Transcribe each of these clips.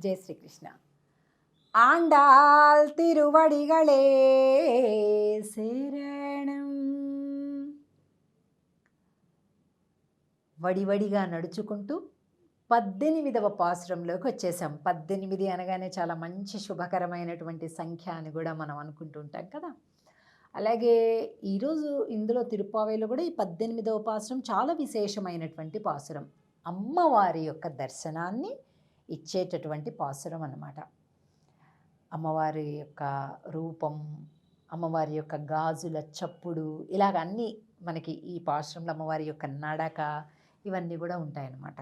జై శ్రీకృష్ణ. ఆండాల్ తిరువడిగళే శరణం. వడివడిగా నడుచుకుంటూ 18వ పాసురంలోకి వచ్చేసాం. 18 అనగానే చాలా మంచి శుభకరమైనటువంటి సంఖ్య అని కూడా మనం అనుకుంటూ ఉంటాం కదా. అలాగే ఈరోజు ఇందులో తిరుప్పావైలో కూడా ఈ 18వ పాసురం చాలా విశేషమైనటువంటి పాసురం. అమ్మవారి యొక్క దర్శనాన్ని ఇచ్చేటటువంటి పాసురం అన్నమాట. అమ్మవారి యొక్క రూపం, అమ్మవారి యొక్క గాజుల చప్పుడు, ఇలాగ అన్నీ మనకి ఈ పాసురంలో అమ్మవారి యొక్క నడక ఇవన్నీ కూడా ఉంటాయన్నమాట.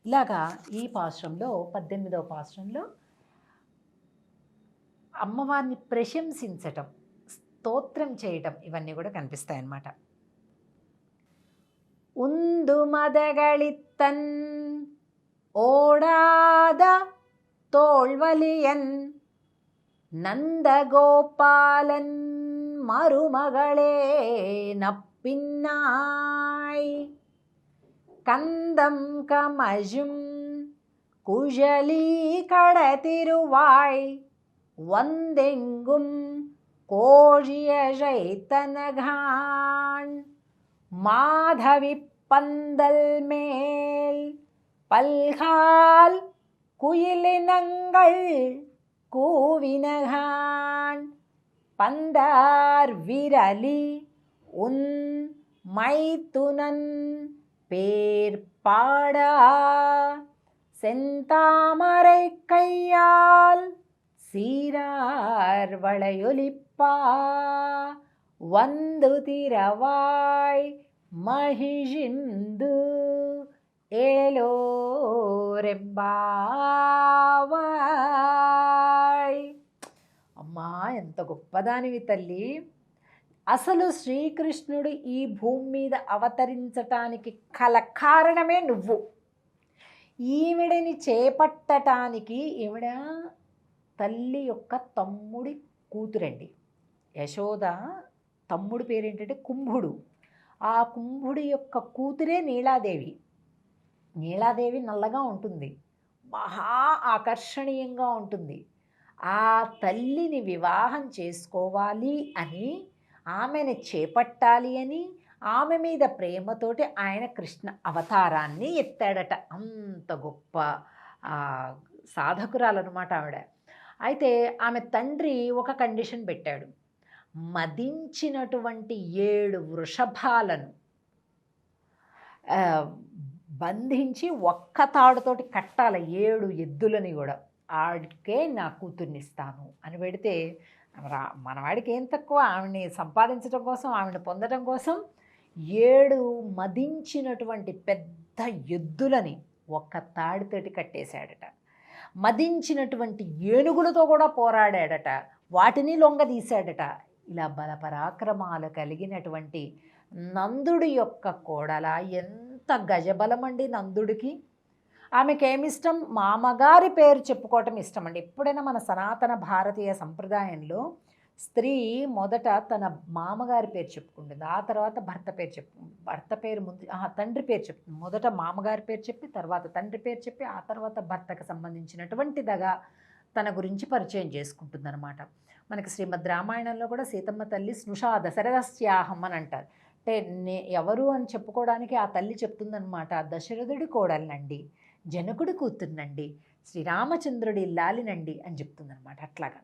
ఇలాగా ఈ పాసురంలో 18వ పాసురంలో అమ్మవారిని ప్రశంసించటం, స్తోత్రం చేయటం ఇవన్నీ కూడా కనిపిస్తాయన్నమాట. ఉందు మదగళిత్తన్ ఓడాద తోళ్వలియన్ నందగోపాలన్ మరుమகளே நப்பின்னாய் கந்தம் கமஜும் குழலி கடதிருவாய் வந்தெங்கும் கோழியழைத்தனகான் மாதவி பந்தல் மேல் பல்கால் குயிலினங்கள் கூவினகான் பந்தார் விரலி உன் மைத்துனன் பேர் பாடா செந்தாமரை கையால் சீரார் வளையொலிப்பா வந்து திரவாய் మహిషిందు ఏలో రెబ్బావాయ్. అమ్మా, ఎంత గొప్పదానివి తల్లి. అసలు శ్రీకృష్ణుడు ఈ భూమి మీద అవతరించటానికి కల కారణమే నువ్వు. ఈవిడని చేపట్టటానికి ఈవిడ తల్లి యొక్క తమ్ముడి కూతురండి. యశోద తమ్ముడి పేరేంటంటే కుంభుడు. ఆ కుంభుడి యొక్క కూతురే నీలాదేవి. నీలాదేవి నల్లగా ఉంటుంది, మహా ఆకర్షణీయంగా ఉంటుంది. ఆ తల్లిని వివాహం చేసుకోవాలి అని, ఆమెను చేపట్టాలి అని, ఆమె మీద ప్రేమతోటి ఆయన కృష్ణ అవతారాన్ని ఎత్తాడట. అంత గొప్ప సాధకురాలన్నమాట ఆవిడ. అయితే ఆమె తండ్రి ఒక కండిషన్ పెట్టాడు. మదించినటువంటి 7 వృషభాలను బంధించి ఒక్క తాడుతోటి కట్టాలి, 7 ఎద్దులని కూడా. ఆడికే నా కూతుర్నిస్తాను అని పెడితే మనవాడికి ఏం తక్కువ, ఆవిడని సంపాదించడం కోసం, ఆవిడని పొందడం కోసం 7 మదించినటువంటి పెద్ద ఎద్దులని ఒక్క తాడితోటి కట్టేశాడట. మదించినటువంటి ఏనుగులతో కూడా పోరాడాడట, వాటిని లొంగదీశాడట. ఇలా బలపరాక్రమాలు కలిగినటువంటి నందుడి యొక్క కోడల. ఎంత గజబలమండి నందుడికి. ఆమెకేమిష్టం? మామగారి పేరు చెప్పుకోవటం ఇష్టం అండి. ఎప్పుడైనా మన సనాతన భారతీయ సంప్రదాయంలో స్త్రీ మొదట తన మామగారి పేరు చెప్పుకుంటుంది, ఆ తర్వాత భర్త పేరు ముందు తండ్రి పేరు చెప్తుంది. మొదట మామగారి పేరు చెప్పి, తర్వాత తండ్రి పేరు చెప్పి, ఆ తర్వాత భర్తకు సంబంధించినటువంటిదిగా తన గురించి పరిచయం చేసుకుంటుందన్నమాట. మనకి శ్రీమద్ రామాయణంలో కూడా సీతమ్మ తల్లి స్నుషా దశరథస్యాహం అని అంటారు. అంటే ఎవరు అని చెప్పుకోవడానికి ఆ తల్లి చెప్తుందనమాట. దశరథుడి కోడలినండి, జనకుడి కూతుర్నండి, శ్రీరామచంద్రుడి ఇల్లాలినండి అని చెప్తుందనమాట. అట్లాగా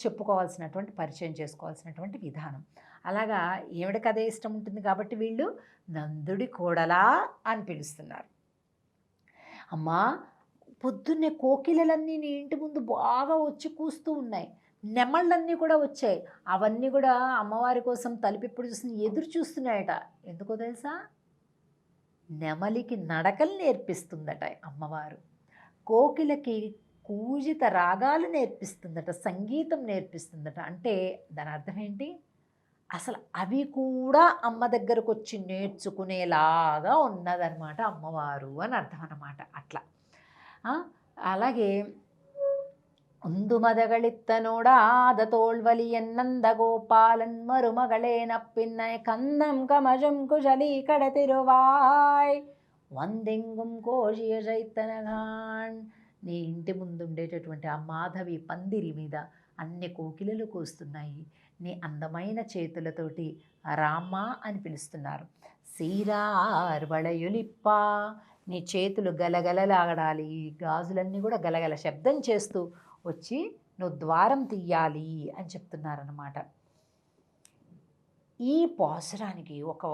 చెప్పుకోవాల్సినటువంటి, పరిచయం చేసుకోవాల్సినటువంటి విధానం. అలాగా ఈవిడకి అదే ఇష్టం ఉంటుంది కాబట్టి వీళ్ళు నందుడి కోడలా అని పిలుస్తున్నారు. అమ్మా, పొద్దున్నే కోకిలలన్నీ నీ ఇంటి ముందు బాగా వచ్చి కూస్తూ ఉన్నాయి, నెమళ్ళన్నీ కూడా వచ్చాయి. అవన్నీ కూడా అమ్మవారి కోసం తలుపెప్పుడు ఎదురు చూస్తున్నాయట. ఎందుకో తెలుసా? నెమలికి నడకలు నేర్పిస్తుందట అమ్మవారు, కోకిలకి కూజిత రాగాలు నేర్పిస్తుందట, సంగీతం నేర్పిస్తుందట. అంటే దాని అర్థం ఏంటి? అసలు అవి కూడా అమ్మ దగ్గరకు వచ్చి నేర్చుకునేలాగా ఉన్నదన్నమాట అమ్మవారు అని అర్థం అన్నమాట. అట్లా అలాగే உந்து மதகளித்தனோடாத தோல்வலியன் நந்தகோபாலன் மருமகளே நப்பின்னை கந்தம் கமஜம் குஜலி கடதிருவாய் வந்தெங்கும் கோழிய ஜைத்தனகான் నీ ఇంటి ముందు ఉండేటటువంటి ఆ మాధవి పందిరి మీద అన్ని కోకిలలు కూస్తున్నాయి. నీ అందమైన చేతులతోటి రామ్మ అని పిలుస్తున్నారు. సీరార్ వళయులిప్ప, నీ చేతులు గలగలలాడాలి, గాజులన్నీ కూడా గలగల శబ్దం చేస్తూ వచ్చి నువ్వు ద్వారం తీయాలి అని చెప్తున్నారన్నమాట. ఈ పాసురానికి ఒక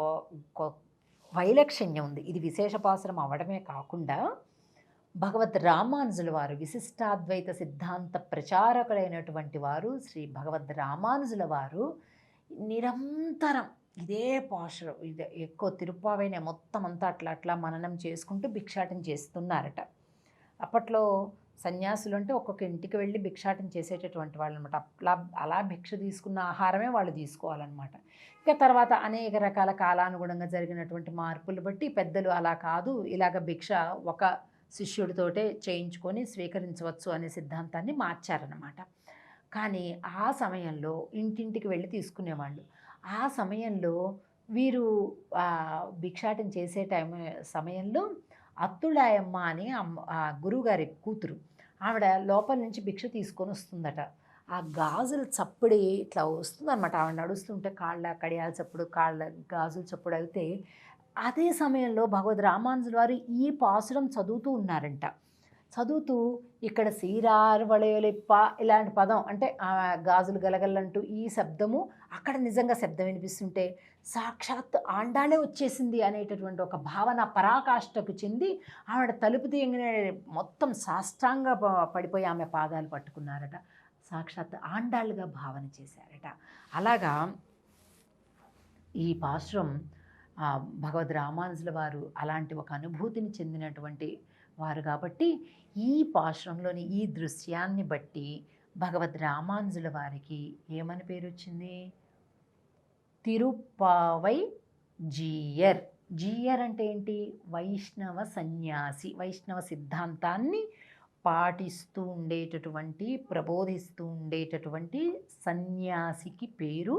వైలక్షణ్యం ఉంది. ఇది విశేష పాసురం అవడమే కాకుండా భగవద్ రామానుజుల వారు, విశిష్టాద్వైత సిద్ధాంత ప్రచారకులైనటువంటి వారు శ్రీ భగవద్ రామానుజుల వారు నిరంతరం ఇదే పాశురం, ఇదే ఎక్కువ తిరుప్పావైన మొత్తం అంతా అట్లా అట్లా మననం చేసుకుంటూ భిక్షాటం చేస్తున్నారట. అప్పట్లో సన్యాసులు అంటే ఒక్కొక్క ఇంటికి వెళ్ళి భిక్షాటం చేసేటటువంటి వాళ్ళు అనమాట. అలా భిక్ష తీసుకున్న ఆహారమే వాళ్ళు తీసుకోవాలన్నమాట. ఇక తర్వాత అనేక రకాల కాలానుగుణంగా జరిగినటువంటి మార్పులు బట్టి పెద్దలు అలా కాదు, ఇలాగ భిక్ష ఒక శిష్యుడితోటే చేయించుకొని స్వీకరించవచ్చు అనే సిద్ధాంతాన్ని మార్చారన్నమాట. కానీ ఆ సమయంలో ఇంటింటికి వెళ్ళి తీసుకునేవాళ్ళు. ఆ సమయంలో వీరు భిక్షాటం చేసే సమయంలో అత్తుళాయమ్మ అని గురువుగారి కూతురు, ఆవిడ లోపల నుంచి భిక్ష తీసుకొని వస్తుందట. ఆ గాజుల చప్పుడు ఇట్లా వస్తుందన్నమాట. ఆవిడ నడుస్తుంటే కాళ్ళ కడియాల చప్పుడు, కాళ్ళ గాజుల చప్పుడు అయితే అదే సమయంలో భగవద్ రామానుజుల వారు ఈ పాసురం చదువుతూ ఉన్నారంట. చదువుతూ ఇక్కడ సీరార్ వళయలిప్ప ఇలాంటి పదం అంటే గాజులు గలగలంటూ ఈ శబ్దము అక్కడ నిజంగా శబ్దం వినిపిస్తుంటే సాక్షాత్ ఆండాలే వచ్చేసింది అనేటటువంటి ఒక భావన పరాకాష్ఠకు చెంది ఆవిడ తలుపు తీయగానే మొత్తం సాష్టాంగ పడిపోయి ఆమె పాదాలు పట్టుకున్నారట. సాక్షాత్ ఆండాళ్ళుగా భావన చేశారట. అలాగా ఈ పాశ్రం భగవద్ రామానుజుల వారు అలాంటి ఒక అనుభూతిని చెందినటువంటి వారు కాబట్టి ఈ పాశ్రంలోని ఈ దృశ్యాన్ని బట్టి భగవద్ రామానుజుల వారికి ఏమని పేరు వచ్చింది? తిరుప్పావై జీయర్. జీయర్ అంటే ఏంటి? వైష్ణవ సన్యాసి, వైష్ణవ సిద్ధాంతాన్ని పాటిస్తూ ఉండేటటువంటి, ప్రబోధిస్తూ ఉండేటటువంటి సన్యాసికి పేరు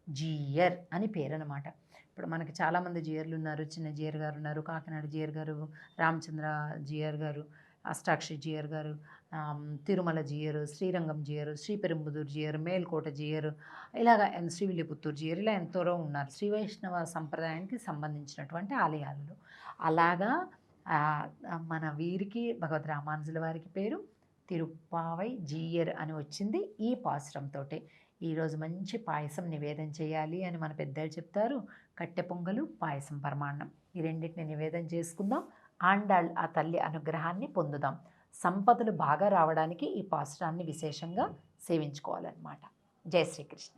జీయర్ అని పేరు అన్నమాట. ఇప్పుడు మనకి చాలామంది జీయర్లు ఉన్నారు. చిన్న జీయర్ గారు ఉన్నారు, కాకినాడ జీయర్ గారు, రామచంద్ర జీయర్ గారు, అష్టాక్షి జీయర్ గారు, తిరుమల జీయరు, శ్రీరంగం జీయరు, శ్రీపెరుంబుదూరు జీయరు, మేల్కోట జీయరు, ఇలాగ శ్రీవిల్లిపుత్తూరు జీయరు, ఇలా ఎంతోరో ఉన్నారు శ్రీ వైష్ణవ సంప్రదాయానికి సంబంధించినటువంటి ఆలయాలలో. అలాగా మన వీరికి భగవద్ రామానుజుల వారికి పేరు తిరుప్పావై జీయర్ అని వచ్చింది ఈ పాసురంతో. ఈరోజు మంచి పాయసం నివేదన చేయాలి అని మన పెద్దలు చెప్తారు. కట్టె పొంగలు, పాయసం, పరమాన్నం ఈ రెండింటిని నివేదన చేసుకుందాం. ఆండాళ్ ఆ తల్లి అనుగ్రహాన్ని పొందుదాం. సంపదలు బాగా రావడానికి ఈ పాసురాన్ని విశేషంగా సేవించుకోవాలన్నమాట. జై శ్రీకృష్ణ.